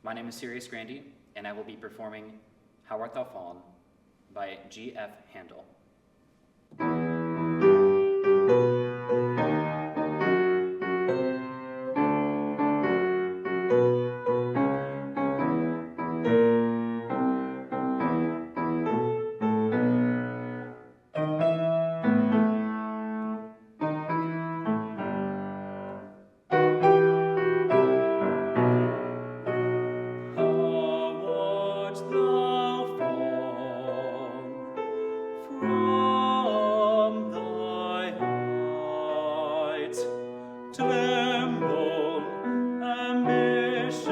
My name is Sirius Grandy, and I will be performing How Art Thou Fallen by G.F. Handel. Tremble, ambition,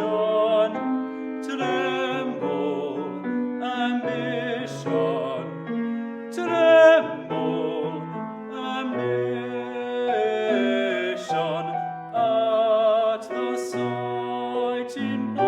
tremble, ambition, tremble, ambition, at the sight in